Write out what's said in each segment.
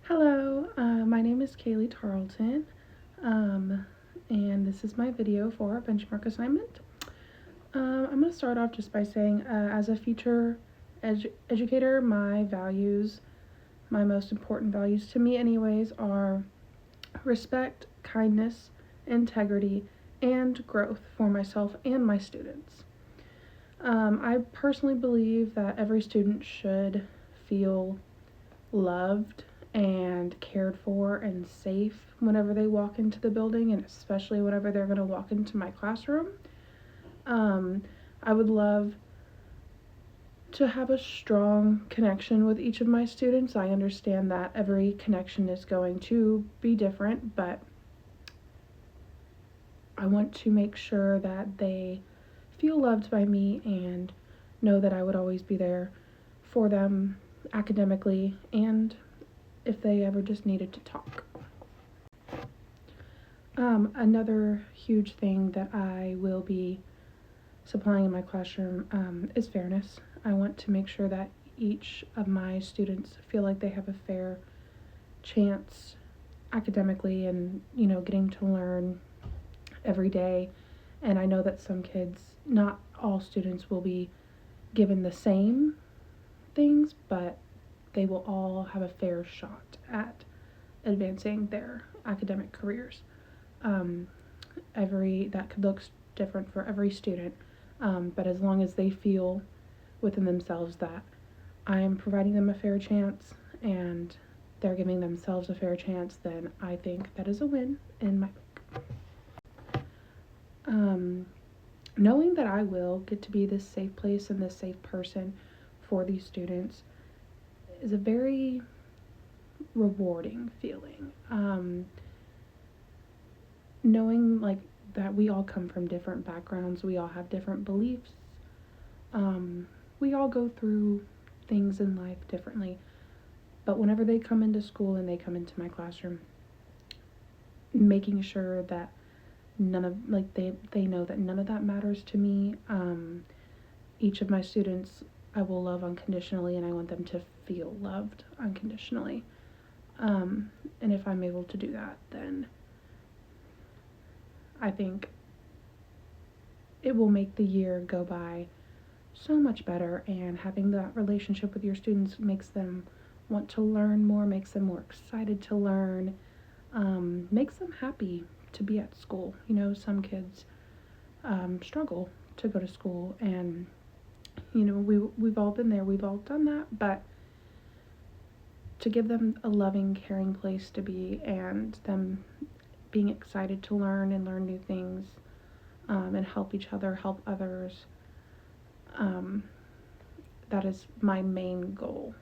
Hello, my name is Kaylee Tarleton, and this is my video for our benchmark assignment. I'm going to start off just by saying, as a future educator, my most important values to me anyways, are respect, kindness, integrity, and growth for myself and my students. I personally believe that every student should feel loved and cared for and safe whenever they walk into the building, and especially whenever they're going to walk into my classroom. Um, I would love to have a strong connection with each of my students. I understand that every connection is going to be different, but I want to make sure that they feel loved by me and know that I would always be there for them academically and if they ever just needed to talk. Another huge thing that I will be supplying in my classroom is fairness. I want to make sure that each of my students feel like they have a fair chance academically and, getting to learn every day. And I know that some kids, not all students, will be given the same things, but they will all have a fair shot at advancing their academic careers. That looks different for every student, but as long as they feel within themselves that I'm providing them a fair chance and they're giving themselves a fair chance, then I think that is a win in my book. Knowing that I will get to be this safe place and this safe person for these students is a very rewarding feeling. Knowing that we all come from different backgrounds, we all have different beliefs, we all go through things in life differently, but whenever they come into school and they come into my classroom, making sure that they know that none of that matters to me. Each of my students I will love unconditionally, and I want them to feel loved unconditionally. And if I'm able to do that, then I think it will make the year go by so much better, and having that relationship with your students makes them want to learn more, makes them more excited to learn, makes them happy to be at school. Some kids struggle to go to school, and we've all been there, we've all done that, but to give them a loving, caring place to be, and them being excited to learn and learn new things, and help each other, help others, that is my main goal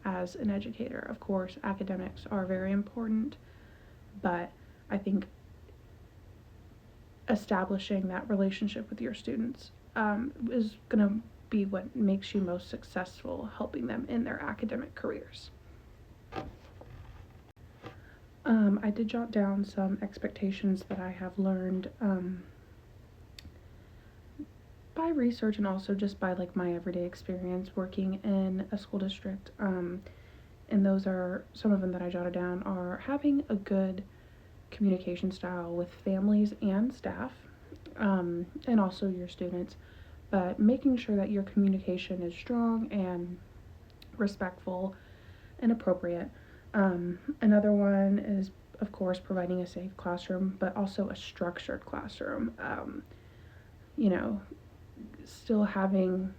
as an educator. Of course, academics are very important, but I think establishing that relationship with your students is going to be what makes you most successful helping them in their academic careers. I did jot down some expectations that I have learned by research and also just by my everyday experience working in a school district. And those are some of them that I jotted down are having a good communication style with families and staff, and also your students, but making sure that your communication is strong and respectful and appropriate. Another one is, of course, providing a safe classroom, but also a structured classroom. Still having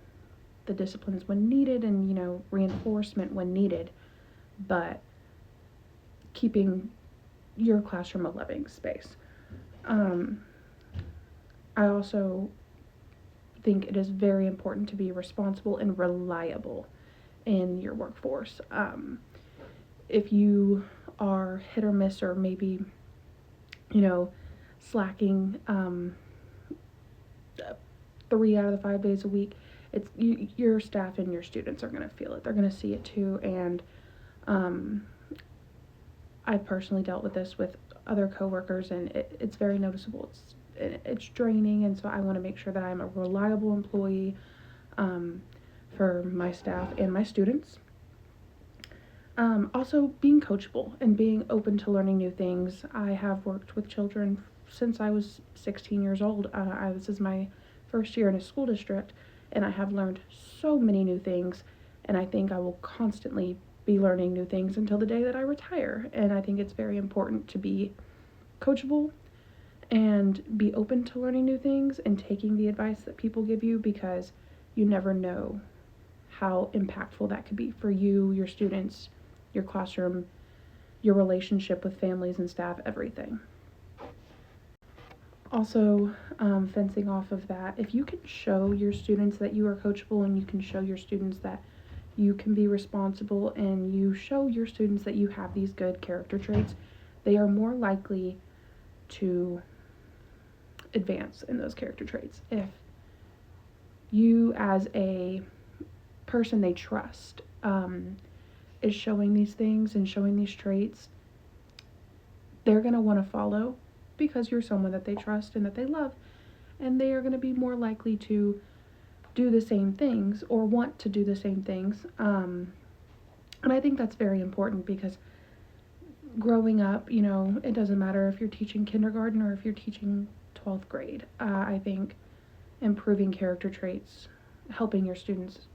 the disciplines when needed and, reinforcement when needed, but keeping your classroom a loving space. I also think it is very important to be responsible and reliable in your workforce. If you are hit or miss, or maybe, slacking 3 out of the 5 days a week, your staff and your students are going to feel it. They're going to see it too, and I've personally dealt with this with other coworkers, and it's very noticeable. It's draining, and so I want to make sure that I'm a reliable employee for my staff and my students. Also, being coachable and being open to learning new things. I have worked with children since I was 16 years old. This is my first year in a school district, and I have learned so many new things, and I think I will constantly be learning new things until the day that I retire. And I think it's very important to be coachable and be open to learning new things and taking the advice that people give you, because you never know how impactful that could be for you, your students, your classroom, your relationship with families and staff, everything. Also, fencing off of that, if you can show your students that you are coachable and you can show your students that you can be responsible and you show your students that you have these good character traits, they are more likely to advance in those character traits. If you, as a person they trust, is showing these things and showing these traits, they're going to want to follow because you're someone that they trust and that they love, and they are going to be more likely to do the same things or want to do the same things. And I think that's very important, because growing up, it doesn't matter if you're teaching kindergarten or if you're teaching 12th grade. I think improving character traits, helping your students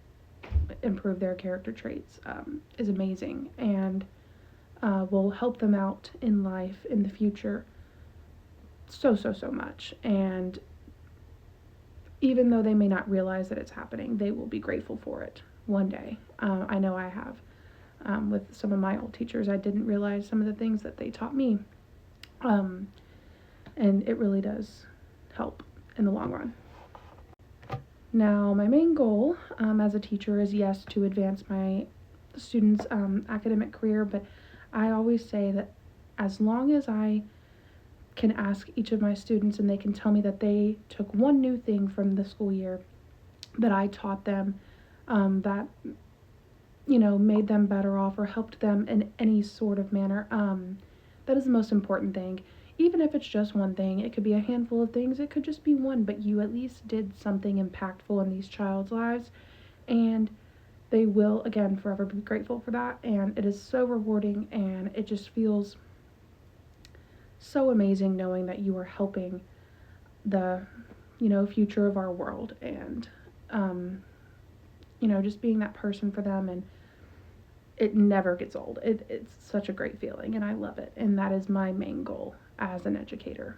improve their character traits, is amazing, and will help them out in life in the future so much. And even though they may not realize that it's happening, they will be grateful for it one day. I know I have. With some of my old teachers, I didn't realize some of the things that they taught me, and it really does help in the long run. Now, my main goal as a teacher is, yes, to advance my students' academic career, but I always say that as long as I can ask each of my students and they can tell me that they took one new thing from the school year that I taught them, that made them better off or helped them in any sort of manner, that is the most important thing. Even if it's just one thing, it could be a handful of things, it could just be one, but you at least did something impactful in these child's lives, and they will, again, forever be grateful for that. And it is so rewarding, and it just feels so amazing knowing that you are helping the future of our world, and just being that person for them. And it never gets old. It's such a great feeling, and I love it, and that is my main goal as an educator.